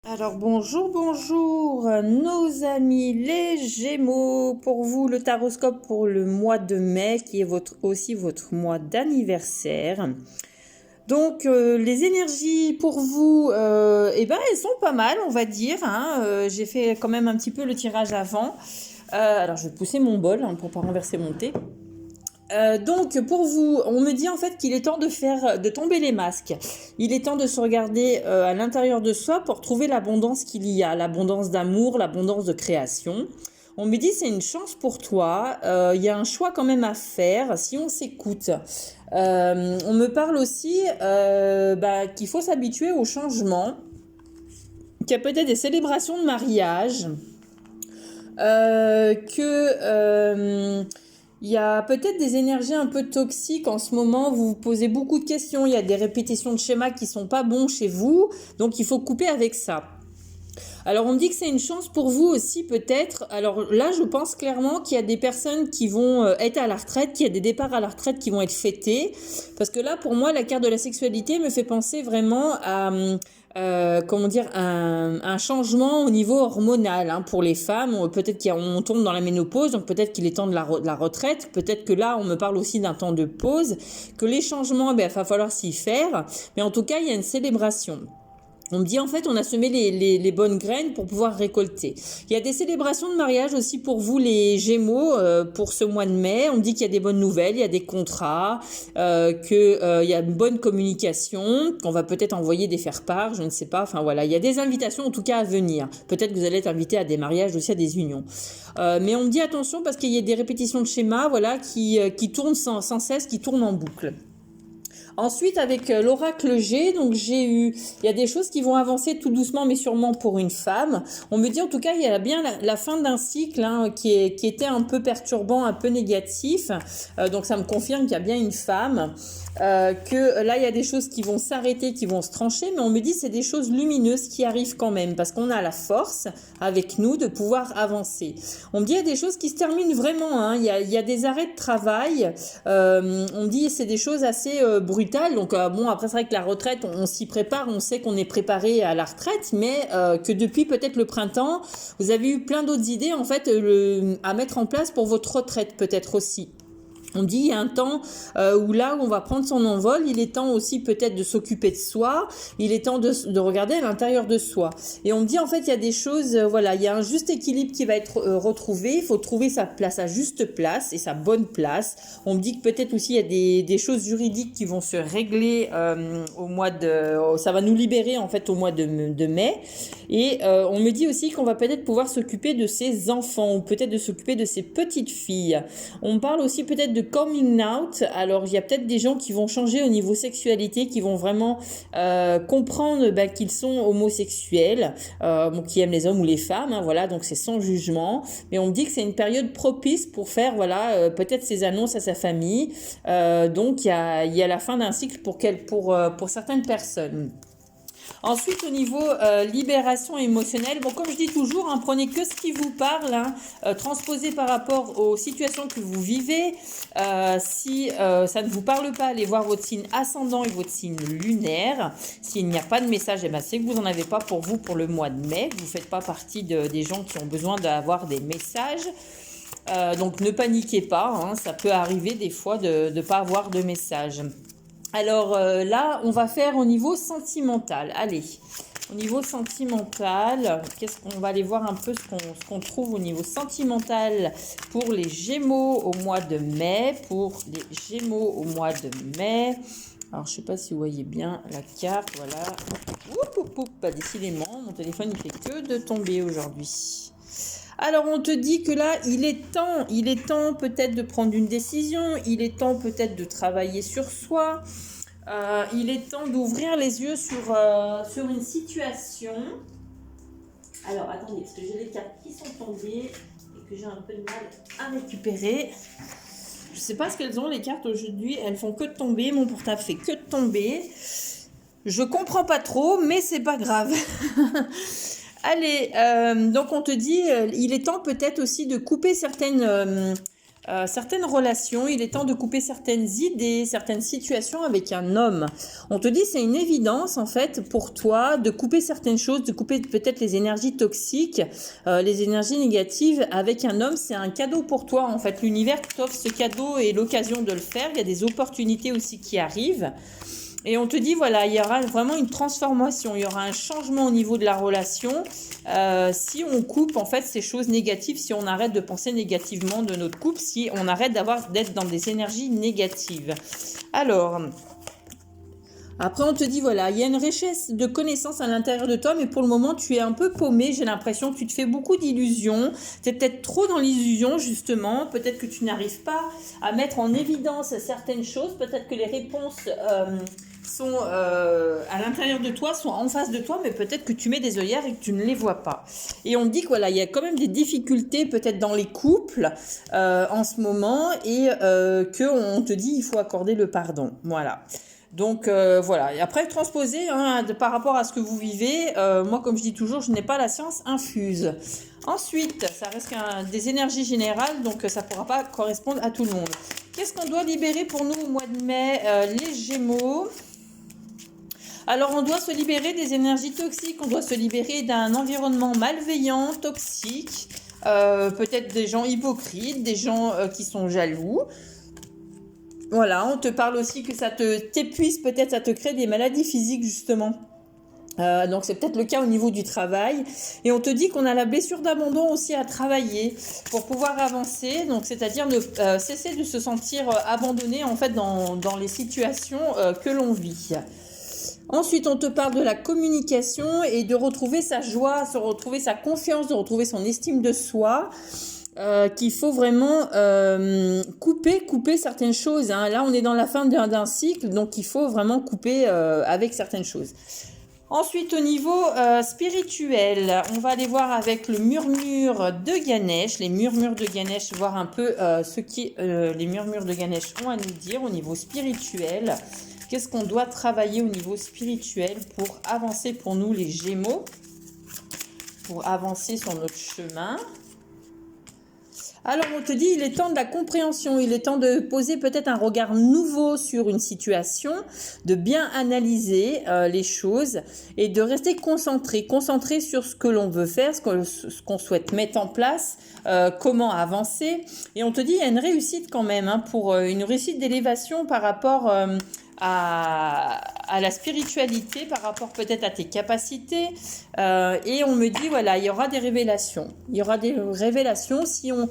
Alors bonjour, nos amis les Gémeaux, pour vous le taroscope pour le mois de mai qui est aussi votre mois d'anniversaire. Donc les énergies pour vous, elles sont pas mal on va dire, hein. J'ai fait quand même un petit peu le tirage avant. Alors je vais pousser mon bol pour pas renverser mon thé. Donc pour vous, on me dit en fait qu'il est temps de tomber les masques. Il est temps de se regarder à l'intérieur de soi pour trouver l'abondance qu'il y a, l'abondance d'amour, l'abondance de création. On me dit c'est une chance pour toi. Il y a un choix quand même à faire si on s'écoute. On me parle aussi qu'il faut s'habituer au changement, qu'il y a peut-être des célébrations de mariage, il y a peut-être des énergies un peu toxiques en ce moment, vous vous posez beaucoup de questions, il y a des répétitions de schémas qui sont pas bons chez vous, donc il faut couper avec ça. Alors on me dit que c'est une chance pour vous aussi peut-être. Alors là je pense clairement qu'il y a des personnes qui vont être à la retraite, qu'il y a des départs à la retraite qui vont être fêtés. Parce que là pour moi la carte de la sexualité me fait penser vraiment à un changement au niveau hormonal hein, pour les femmes. Peut-être qu'on tombe dans la ménopause, donc peut-être qu'il est temps de la retraite. Peut-être que là on me parle aussi d'un temps de pause, que les changements, il va falloir s'y faire. Mais en tout cas il y a une célébration. On me dit en fait on a semé les bonnes graines pour pouvoir récolter. Il y a des célébrations de mariage aussi pour vous les Gémeaux pour ce mois de mai. On me dit qu'il y a des bonnes nouvelles, il y a des contrats, qu'il y a une bonne communication, qu'on va peut-être envoyer des faire-part, je ne sais pas. Enfin voilà, il y a des invitations en tout cas à venir. Peut-être que vous allez être invité à des mariages aussi, à des unions. Mais on me dit attention parce qu'il y a des répétitions de schémas voilà, qui tournent sans cesse, qui tournent en boucle. Ensuite, avec l'oracle G, donc il y a des choses qui vont avancer tout doucement mais sûrement pour une femme. On me dit en tout cas, il y a bien la fin d'un cycle hein, qui était un peu perturbant, un peu négatif. Donc ça me confirme qu'il y a bien une femme. Que là il y a des choses qui vont s'arrêter, qui vont se trancher, mais on me dit c'est des choses lumineuses qui arrivent quand même parce qu'on a la force avec nous de pouvoir avancer. On me dit il y a des choses qui se terminent vraiment, hein. Il y a des arrêts de travail, on me dit c'est des choses assez brutales, donc bon après c'est vrai que la retraite on s'y prépare, on sait qu'on est préparé à la retraite, mais que depuis peut-être le printemps vous avez eu plein d'autres idées en fait à mettre en place pour votre retraite peut-être aussi. On dit il y a un temps où on va prendre son envol, il est temps aussi peut-être de s'occuper de soi, il est temps de regarder à l'intérieur de soi. Et on me dit en fait il y a des choses, il y a un juste équilibre qui va être retrouvé, il faut trouver sa place à juste place et sa bonne place. On me dit que peut-être aussi il y a des choses juridiques qui vont se régler ça va nous libérer en fait au mois de mai. Et on me dit aussi qu'on va peut-être pouvoir s'occuper de ses enfants ou peut-être de s'occuper de ses petites filles. On me parle aussi peut-être de coming out. Alors il y a peut-être des gens qui vont changer au niveau sexualité, qui vont vraiment comprendre qu'ils sont homosexuels, qui aiment les hommes ou les femmes, hein, voilà, donc c'est sans jugement. Mais on me dit que c'est une période propice pour faire peut-être ces annonces à sa famille. Donc il y a la fin d'un cycle pour certaines personnes. Ensuite, au niveau libération émotionnelle, bon, comme je dis toujours, hein, prenez que ce qui vous parle, hein, transposez par rapport aux situations que vous vivez. Si ça ne vous parle pas, allez voir votre signe ascendant et votre signe lunaire. S'il n'y a pas de message, c'est que vous n'en avez pas pour vous pour le mois de mai. Vous ne faites pas partie des gens qui ont besoin d'avoir des messages. Donc ne paniquez pas, hein, ça peut arriver des fois de ne pas avoir de message. Alors là, on va faire au niveau sentimental. Allez, au niveau sentimental, on va aller voir un peu ce qu'on trouve au niveau sentimental pour les Gémeaux au mois de mai. Pour les Gémeaux au mois de mai. Alors, je ne sais pas si vous voyez bien la carte, voilà. Décidément, mon téléphone il fait que de tomber aujourd'hui. Alors on te dit que là, il est temps peut-être de prendre une décision, il est temps peut-être de travailler sur soi, il est temps d'ouvrir les yeux sur une situation. Alors attendez, parce que j'ai les cartes qui sont tombées et que j'ai un peu de mal à récupérer. Je ne sais pas ce qu'elles ont les cartes aujourd'hui, elles font que de tomber, mon portable fait que de tomber. Je comprends pas trop, mais c'est pas grave. Allez, donc on te dit, il est temps peut-être aussi de couper certaines certaines relations, il est temps de couper certaines idées, certaines situations avec un homme. On te dit c'est une évidence en fait pour toi de couper certaines choses, de couper peut-être les énergies toxiques, les énergies négatives avec un homme. C'est un cadeau pour toi en fait. L'univers t'offre ce cadeau et l'occasion de le faire. Il y a des opportunités aussi qui arrivent. Et on te dit, voilà, il y aura vraiment une transformation, il y aura un changement au niveau de la relation si on coupe en fait ces choses négatives, si on arrête de penser négativement de notre couple, si on arrête d'être dans des énergies négatives. Alors, après on te dit, voilà, il y a une richesse de connaissances à l'intérieur de toi, mais pour le moment tu es un peu paumé, j'ai l'impression, tu te fais beaucoup d'illusions, tu es peut-être trop dans l'illusion justement, peut-être que tu n'arrives pas à mettre en évidence certaines choses, peut-être que les réponses sont à l'intérieur de toi, sont en face de toi, mais peut-être que tu mets des œillères et que tu ne les vois pas. Et on dit que voilà, il y a quand même des difficultés peut-être dans les couples en ce moment et qu'on te dit il faut accorder le pardon. Voilà. Donc voilà, et après transposer par rapport à ce que vous vivez, moi comme je dis toujours, je n'ai pas la science infuse. Ensuite, ça reste des énergies générales, donc ça ne pourra pas correspondre à tout le monde. Qu'est-ce qu'on doit libérer pour nous au mois de mai, les Gémeaux? Alors, on doit se libérer des énergies toxiques, on doit se libérer d'un environnement malveillant, toxique, peut-être des gens hypocrites, des gens qui sont jaloux. Voilà, on te parle aussi que ça t'épuise, peut-être ça te crée des maladies physiques justement. Donc c'est peut-être le cas au niveau du travail et on te dit qu'on a la blessure d'abandon aussi à travailler pour pouvoir avancer, donc c'est-à-dire cesser de se sentir abandonné en fait dans les situations que l'on vit. Ensuite, on te parle de la communication et de retrouver sa joie, de retrouver sa confiance, de retrouver son estime de soi. Qu'il faut vraiment couper certaines choses. Hein. Là, on est dans la fin d'un cycle, donc il faut vraiment couper avec certaines choses. Ensuite, au niveau spirituel, on va aller voir avec le murmure de Ganesh, les murmures de Ganesh, voir un peu ce qui les murmures de Ganesh ont à nous dire au niveau spirituel. Qu'est-ce qu'on doit travailler au niveau spirituel pour avancer pour nous les Gémeaux, pour avancer sur notre chemin? Alors on te dit, il est temps de la compréhension, il est temps de poser peut-être un regard nouveau sur une situation, de bien analyser les choses et de rester concentré sur ce que l'on veut faire, ce qu'on souhaite mettre en place, comment avancer. Et on te dit, il y a une réussite quand même, pour une réussite d'élévation par rapport à la spiritualité, par rapport peut-être à tes capacités, et on me dit voilà, il y aura des révélations, si on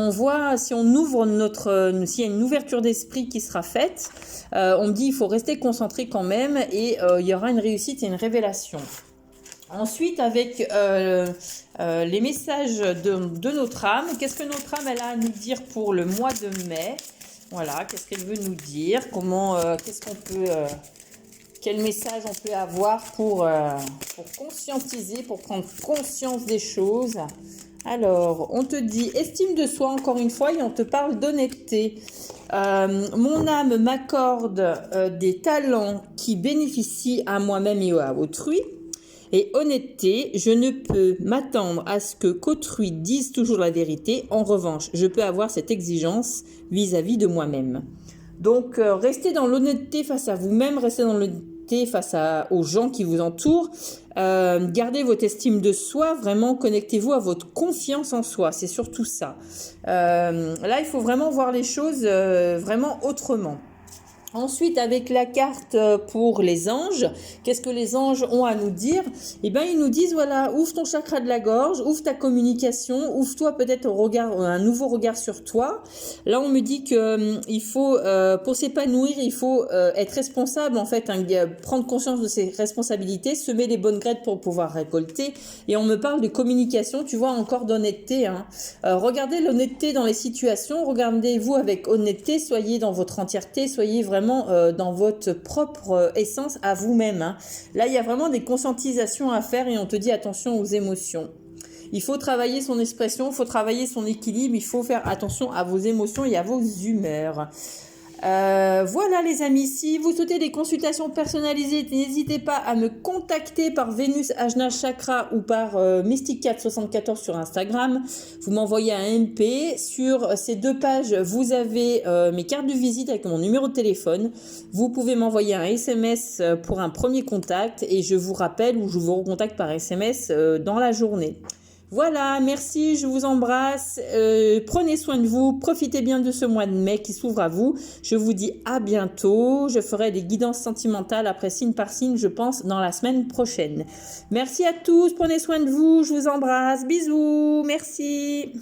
ouvre s'il y a une ouverture d'esprit qui sera faite, on me dit il faut rester concentré quand même et il y aura une réussite et une révélation. Ensuite, avec les messages de notre âme, qu'est-ce que notre âme elle a à nous dire pour le mois de mai? Voilà, qu'est-ce qu'elle veut nous dire? Quel message on peut avoir pour conscientiser, pour prendre conscience des choses? Alors, on te dit estime de soi encore une fois et on te parle d'honnêteté. Mon âme m'accorde des talents qui bénéficient à moi-même et à autrui. Et honnêteté, je ne peux m'attendre à ce qu'autrui dise toujours la vérité. En revanche, je peux avoir cette exigence vis-à-vis de moi-même. Donc, restez dans l'honnêteté face à vous-même, restez dans l'honnêteté face aux gens qui vous entourent. Gardez votre estime de soi, vraiment connectez-vous à votre confiance en soi, c'est surtout ça. Là, il faut vraiment voir les choses vraiment autrement. Ensuite, avec la carte pour les anges, qu'est-ce que les anges ont à nous dire? Eh bien, ils nous disent, voilà, ouvre ton chakra de la gorge, ouvre ta communication, ouvre-toi peut-être un nouveau regard sur toi. Là, on me dit que il faut, pour s'épanouir, il faut être responsable, en fait, prendre conscience de ses responsabilités, semer les bonnes graines pour pouvoir récolter. Et on me parle de communication, tu vois, encore d'honnêteté. Regardez l'honnêteté dans les situations, regardez-vous avec honnêteté, soyez dans votre entièreté, soyez vraiment dans votre propre essence à vous-même. Là, il y a vraiment des conscientisations à faire et on te dit attention aux émotions. Il faut travailler son expression, il faut travailler son équilibre, il faut faire attention à vos émotions et à vos humeurs. Voilà les amis, si vous souhaitez des consultations personnalisées, n'hésitez pas à me contacter par Vénus Ajna Chakra ou par Mystic474 sur Instagram. Vous m'envoyez un MP. Sur ces 2 pages, vous avez mes cartes de visite avec mon numéro de téléphone. Vous pouvez m'envoyer un SMS pour un premier contact et je vous rappelle ou je vous recontacte par SMS dans la journée. Voilà, merci, je vous embrasse, prenez soin de vous, profitez bien de ce mois de mai qui s'ouvre à vous. Je vous dis à bientôt, je ferai des guidances sentimentales après signe par signe, je pense, dans la semaine prochaine. Merci à tous, prenez soin de vous, je vous embrasse, bisous, merci.